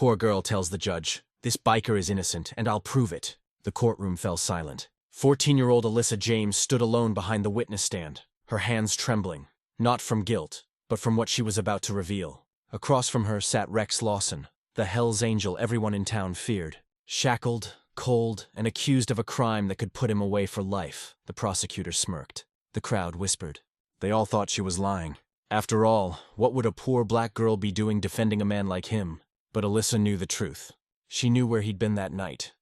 poor girl tells the judge, "This biker is innocent, and I'll prove it." The courtroom fell silent. 14-year-old Alyssa James stood alone behind the witness stand, her hands trembling, not from guilt, but from what she was about to reveal. Across from her sat Rex Lawson, the Hell's Angel everyone in town feared. Shackled, cold, and accused of a crime that could put him away for life, the prosecutor smirked. The crowd whispered. They all thought she was lying. After all, what would a poor black girl be doing defending a man like him? But Alyssa knew the truth. She knew where he'd been that night,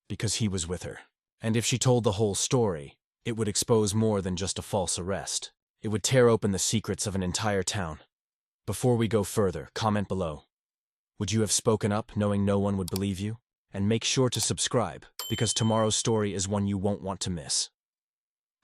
because he was with her. And if she told the whole story, it would expose more than just a false arrest. It would tear open the secrets of an entire town. Before we go further, comment below. Would you have spoken up knowing no one would believe you? And make sure to subscribe, because tomorrow's story is one you won't want to miss.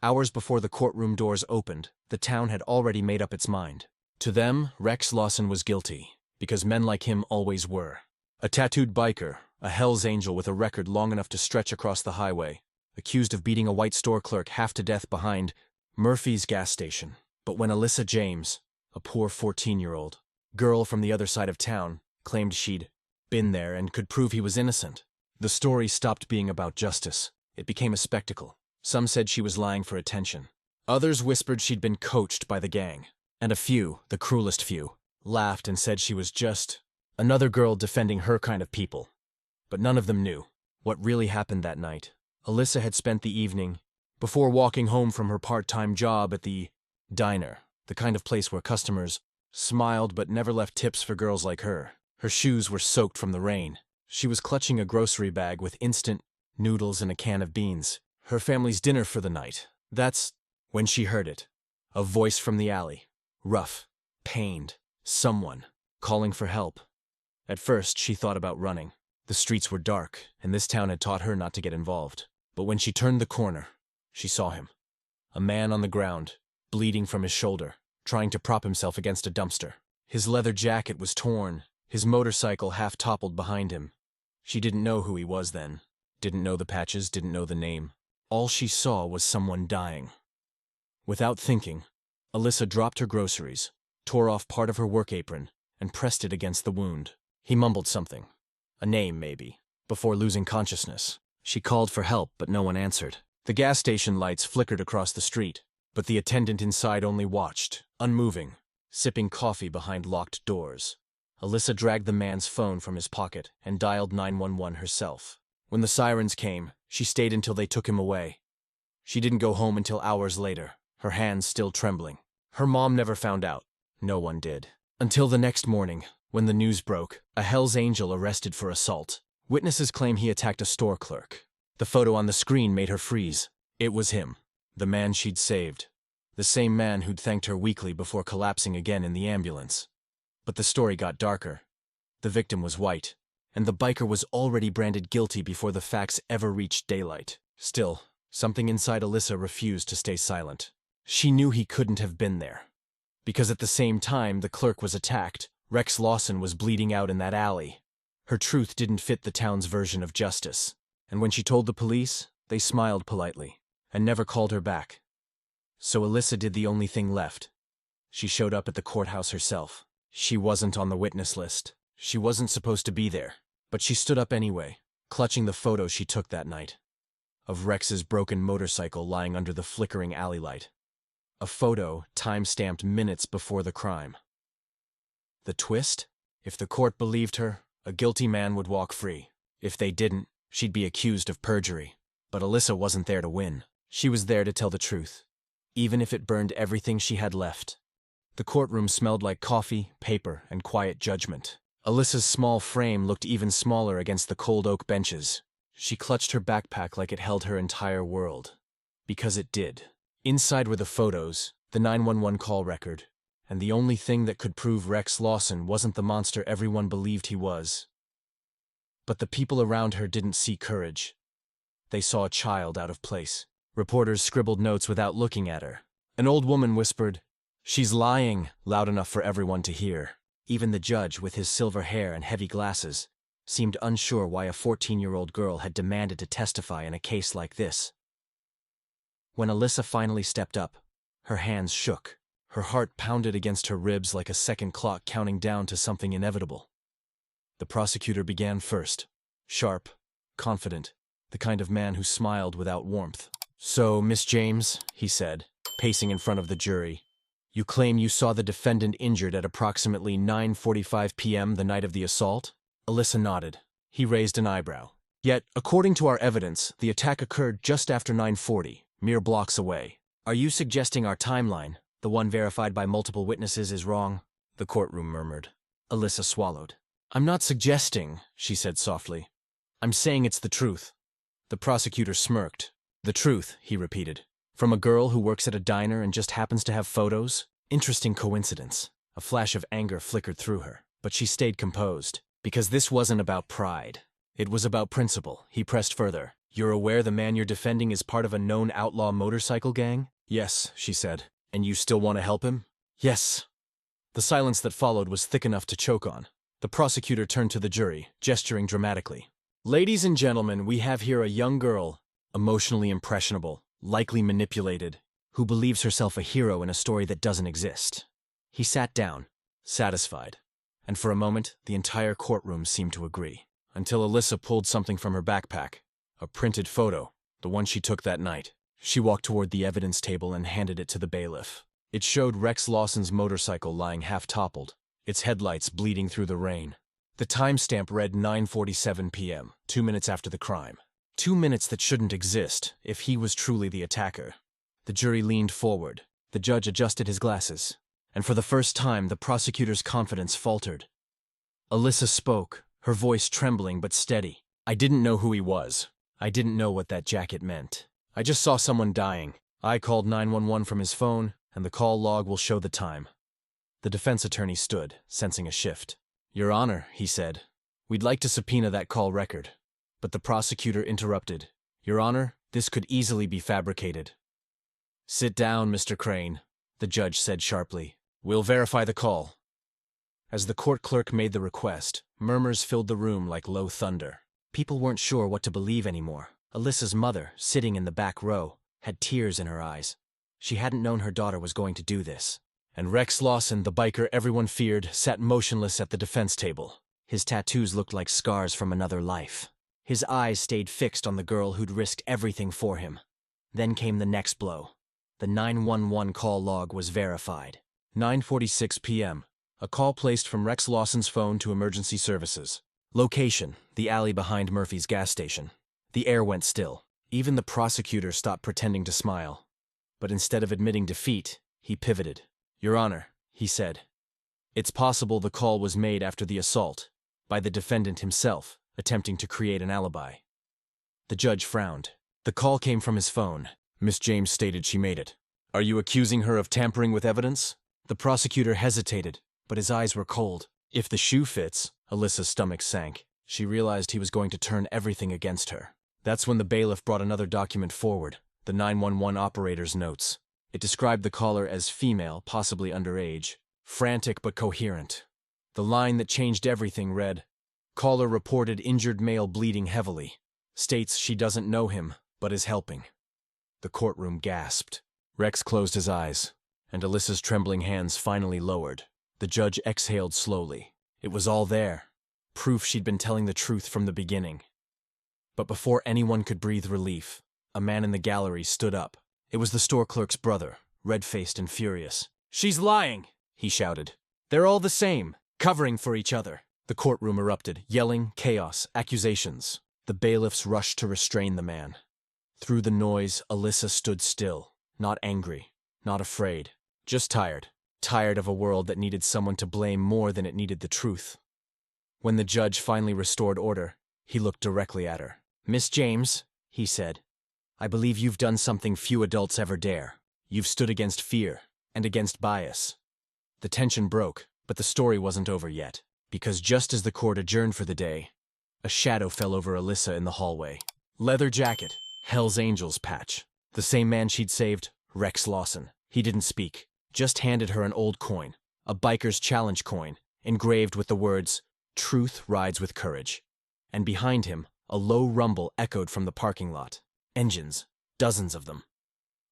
Hours before the courtroom doors opened, the town had already made up its mind. To them, Rex Lawson was guilty, because men like him always were. A tattooed biker, a Hell's Angel with a record long enough to stretch across the highway, accused of beating a white store clerk half to death behind Murphy's gas station. But when Alyssa James, a poor 14-year-old girl from the other side of town, claimed she'd been there and could prove he was innocent, the story stopped being about justice. It became a spectacle. Some said she was lying for attention. Others whispered she'd been coached by the gang. And a few, the cruelest few, laughed and said she was just another girl defending her kind of people. But none of them knew what really happened that night. Alyssa had spent the evening before walking home from her part-time job at the diner, the kind of place where customers smiled but never left tips for girls like her. Her shoes were soaked from the rain. She was clutching a grocery bag with instant noodles and a can of beans. Her family's dinner for the night. That's when she heard it. A voice from the alley. Rough, pained, someone calling for help. At first, she thought about running. The streets were dark, and this town had taught her not to get involved. But when she turned the corner, she saw him. A man on the ground, bleeding from his shoulder, trying to prop himself against a dumpster. His leather jacket was torn, his motorcycle half toppled behind him. She didn't know who he was then. Didn't know the patches, didn't know the name. All she saw was someone dying. Without thinking, Alyssa dropped her groceries, tore off part of her work apron, and pressed it against the wound. He mumbled something. A name, maybe. Before losing consciousness, she called for help, but no one answered. The gas station lights flickered across the street, but the attendant inside only watched, unmoving, sipping coffee behind locked doors. Alyssa dragged the man's phone from his pocket and dialed 911 herself. When the sirens came, she stayed until they took him away. She didn't go home until hours later, her hands still trembling. Her mom never found out. No one did. Until the next morning, when the news broke, a Hell's Angel arrested for assault. Witnesses claim he attacked a store clerk. The photo on the screen made her freeze. It was him, the man she'd saved. The same man who'd thanked her weekly before collapsing again in the ambulance. But the story got darker. The victim was white, and the biker was already branded guilty before the facts ever reached daylight. Still, something inside Alyssa refused to stay silent. She knew he couldn't have been there. Because at the same time the clerk was attacked, Rex Lawson was bleeding out in that alley. Her truth didn't fit the town's version of justice. And when she told the police, they smiled politely, and never called her back. So Alyssa did the only thing left. She showed up at the courthouse herself. She wasn't on the witness list. She wasn't supposed to be there. But she stood up anyway, clutching the photo she took that night. Of Rex's broken motorcycle lying under the flickering alley light. A photo time-stamped minutes before the crime. The twist? If the court believed her, a guilty man would walk free. If they didn't, she'd be accused of perjury. But Alyssa wasn't there to win. She was there to tell the truth, even if it burned everything she had left. The courtroom smelled like coffee, paper, and quiet judgment. Alyssa's small frame looked even smaller against the cold oak benches. She clutched her backpack like it held her entire world. Because it did. Inside were the photos, the 911 call record, and the only thing that could prove Rex Lawson wasn't the monster everyone believed he was. But the people around her didn't see courage. They saw a child out of place. Reporters scribbled notes without looking at her. An old woman whispered, "She's lying," loud enough for everyone to hear. Even the judge, with his silver hair and heavy glasses, seemed unsure why a 14-year-old girl had demanded to testify in a case like this. When Alyssa finally stepped up, her hands shook. Her heart pounded against her ribs like a second clock counting down to something inevitable. The prosecutor began first. Sharp, confident, the kind of man who smiled without warmth. "So, Miss James," he said, pacing in front of the jury, "you claim you saw the defendant injured at approximately 9:45 p.m. the night of the assault?" Alyssa nodded. He raised an eyebrow. "Yet, according to our evidence, the attack occurred just after 9:40, mere blocks away. Are you suggesting our timeline, the one verified by multiple witnesses, is wrong?" The courtroom murmured. Alyssa swallowed. "I'm not suggesting," she said softly. "I'm saying it's the truth." The prosecutor smirked. "The truth," he repeated. "From a girl who works at a diner and just happens to have photos? Interesting coincidence." A flash of anger flickered through her, but she stayed composed. Because this wasn't about pride. It was about principle. He pressed further. "You're aware the man you're defending is part of a known outlaw motorcycle gang?" "Yes," she said. "And you still want to help him?" "Yes." The silence that followed was thick enough to choke on. The prosecutor turned to the jury, gesturing dramatically. "Ladies and gentlemen, we have here a young girl, emotionally impressionable, likely manipulated, who believes herself a hero in a story that doesn't exist." He sat down, satisfied, and for a moment the entire courtroom seemed to agree, until Alyssa pulled something from her backpack, a printed photo, the one she took that night. She walked toward the evidence table and handed it to the bailiff. It showed Rex Lawson's motorcycle lying half-toppled, its headlights bleeding through the rain. The timestamp read 9:47 p.m., 2 minutes after the crime. 2 minutes that shouldn't exist if he was truly the attacker. The jury leaned forward. The judge adjusted his glasses. And for the first time, the prosecutor's confidence faltered. Alyssa spoke, her voice trembling but steady. "I didn't know who he was. I didn't know what that jacket meant. I just saw someone dying. I called 911 from his phone, and the call log will show the time." The defense attorney stood, sensing a shift. "Your Honor," he said, "we'd like to subpoena that call record." But the prosecutor interrupted. "Your Honor, this could easily be fabricated." "Sit down, Mr. Crane," the judge said sharply. "We'll verify the call." As the court clerk made the request, murmurs filled the room like low thunder. People weren't sure what to believe anymore. Alyssa's mother, sitting in the back row, had tears in her eyes. She hadn't known her daughter was going to do this. And Rex Lawson, the biker everyone feared, sat motionless at the defense table. His tattoos looked like scars from another life. His eyes stayed fixed on the girl who'd risked everything for him. Then came the next blow. The 911 call log was verified. 9:46 p.m. A call placed from Rex Lawson's phone to emergency services. Location: the alley behind Murphy's gas station. The air went still. Even the prosecutor stopped pretending to smile. But instead of admitting defeat, he pivoted. "Your Honor," he said, "it's possible the call was made after the assault, by the defendant himself, attempting to create an alibi." The judge frowned. "The call came from his phone. Miss James stated she made it. Are you accusing her of tampering with evidence?" The prosecutor hesitated, but his eyes were cold. If the shoe fits, Alyssa's stomach sank. She realized he was going to turn everything against her. That's when the bailiff brought another document forward, the 911 operator's notes. It described the caller as female, possibly underage, frantic but coherent. The line that changed everything read, "Caller reported injured male bleeding heavily. States she doesn't know him, but is helping." The courtroom gasped. Rex closed his eyes, and Alyssa's trembling hands finally lowered. The judge exhaled slowly. It was all there. Proof she'd been telling the truth from the beginning. But before anyone could breathe relief, a man in the gallery stood up. It was the store clerk's brother, red-faced and furious. "She's lying!" he shouted. "They're all the same, covering for each other." The courtroom erupted, yelling, chaos, accusations. The bailiffs rushed to restrain the man. Through the noise, Alyssa stood still, not angry, not afraid, just tired. Tired of a world that needed someone to blame more than it needed the truth. When the judge finally restored order, he looked directly at her. "Miss James," he said, "I believe you've done something few adults ever dare. You've stood against fear, and against bias." The tension broke, but the story wasn't over yet, because just as the court adjourned for the day, a shadow fell over Alyssa in the hallway. Leather jacket, Hell's Angels patch. The same man she'd saved, Rex Lawson. He didn't speak. Just handed her an old coin, a biker's challenge coin, engraved with the words, "Truth rides with courage." And behind him, a low rumble echoed from the parking lot. Engines, dozens of them.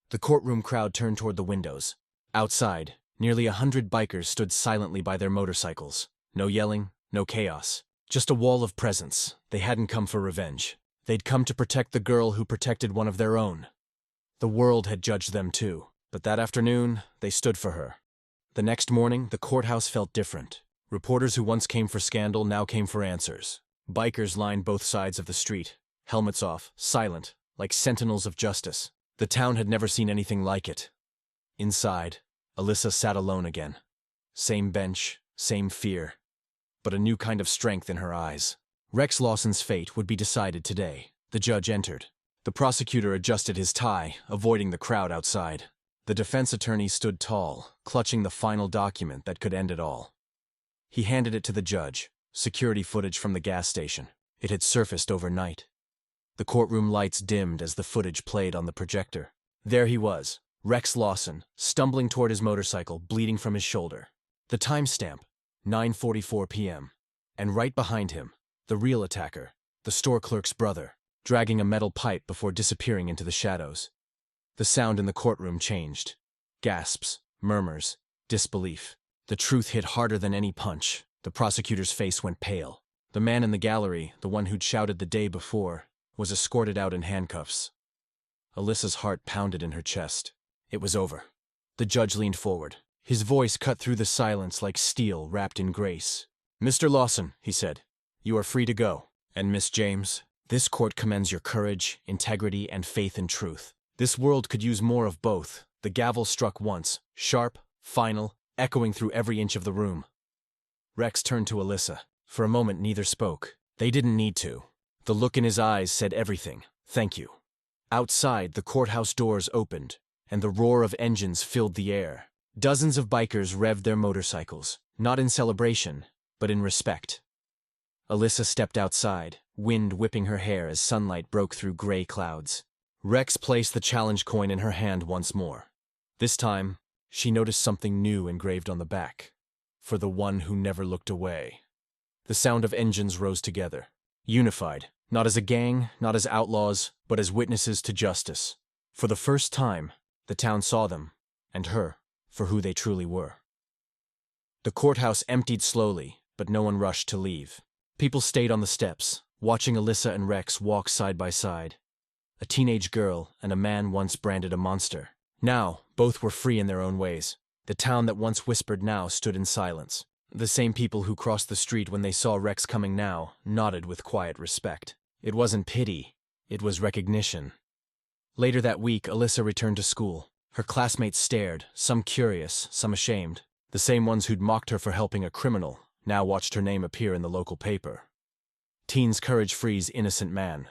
The courtroom crowd turned toward the windows. Outside, nearly 100 bikers stood silently by their motorcycles. No yelling, no chaos. Just a wall of presence. They hadn't come for revenge. They'd come to protect the girl who protected one of their own. The world had judged them too, but that afternoon, they stood for her. The next morning, the courthouse felt different. Reporters who once came for scandal now came for answers. Bikers lined both sides of the street, helmets off, silent, like sentinels of justice. The town had never seen anything like it. Inside, Alyssa sat alone again. Same bench, same fear, but a new kind of strength in her eyes. Rex Lawson's fate would be decided today. The judge entered. The prosecutor adjusted his tie, avoiding the crowd outside. The defense attorney stood tall, clutching the final document that could end it all. He handed it to the judge, security footage from the gas station. It had surfaced overnight. The courtroom lights dimmed as the footage played on the projector. There he was, Rex Lawson, stumbling toward his motorcycle, bleeding from his shoulder. The timestamp, 9:44 p.m. And right behind him, the real attacker, the store clerk's brother, dragging a metal pipe before disappearing into the shadows. The sound in the courtroom changed. Gasps, murmurs, disbelief. The truth hit harder than any punch. The prosecutor's face went pale. The man in the gallery, the one who'd shouted the day before, was escorted out in handcuffs. Alyssa's heart pounded in her chest. It was over. The judge leaned forward. His voice cut through the silence like steel wrapped in grace. "Mr. Lawson," he said, "you are free to go. And Miss James, this court commends your courage, integrity, and faith in truth. This world could use more of both." The gavel struck once, sharp, final, echoing through every inch of the room. Rex turned to Alyssa. For a moment, neither spoke. They didn't need to. The look in his eyes said everything. Thank you. Outside, the courthouse doors opened, and the roar of engines filled the air. Dozens of bikers revved their motorcycles, not in celebration, but in respect. Alyssa stepped outside, wind whipping her hair as sunlight broke through gray clouds. Rex placed the challenge coin in her hand once more. This time, she noticed something new engraved on the back. For the one who never looked away. The sound of engines rose together, unified, not as a gang, not as outlaws, but as witnesses to justice. For the first time, the town saw them, and her, for who they truly were. The courthouse emptied slowly, but no one rushed to leave. People stayed on the steps, watching Alyssa and Rex walk side by side. A teenage girl and a man once branded a monster. Now, both were free in their own ways. The town that once whispered now stood in silence. The same people who crossed the street when they saw Rex coming now nodded with quiet respect. It wasn't pity, it was recognition. Later that week, Alyssa returned to school. Her classmates stared, some curious, some ashamed. The same ones who'd mocked her for helping a criminal now watched her name appear in the local paper. Teens' courage frees innocent man.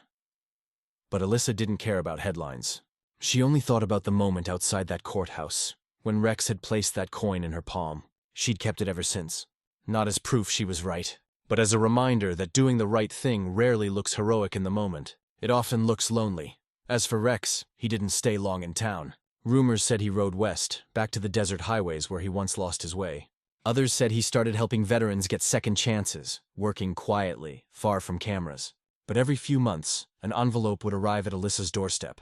But Alyssa didn't care about headlines. She only thought about the moment outside that courthouse, when Rex had placed that coin in her palm. She'd kept it ever since. Not as proof she was right, but as a reminder that doing the right thing rarely looks heroic in the moment. It often looks lonely. As for Rex, he didn't stay long in town. Rumors said he rode west, back to the desert highways where he once lost his way. Others said he started helping veterans get second chances, working quietly, far from cameras. But every few months, an envelope would arrive at Alyssa's doorstep.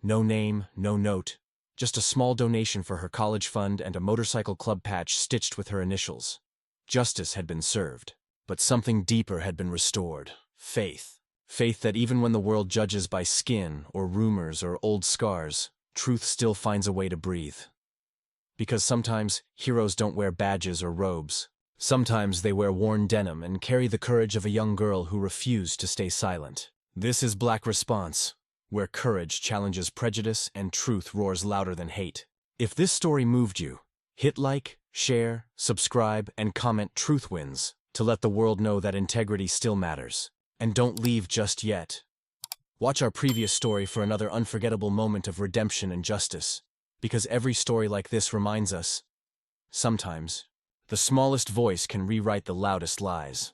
No name, no note, just a small donation for her college fund and a motorcycle club patch stitched with her initials. Justice had been served, but something deeper had been restored. Faith. Faith that even when the world judges by skin or rumors or old scars, truth still finds a way to breathe. Because sometimes heroes don't wear badges or robes. Sometimes they wear worn denim and carry the courage of a young girl who refused to stay silent. This is Black Response, where courage challenges prejudice and truth roars louder than hate. If this story moved you, hit like, share, subscribe, and comment "Truth Wins" to let the world know that integrity still matters. And don't leave just yet. Watch our previous story for another unforgettable moment of redemption and justice, because every story like this reminds us, sometimes, the smallest voice can rewrite the loudest lies.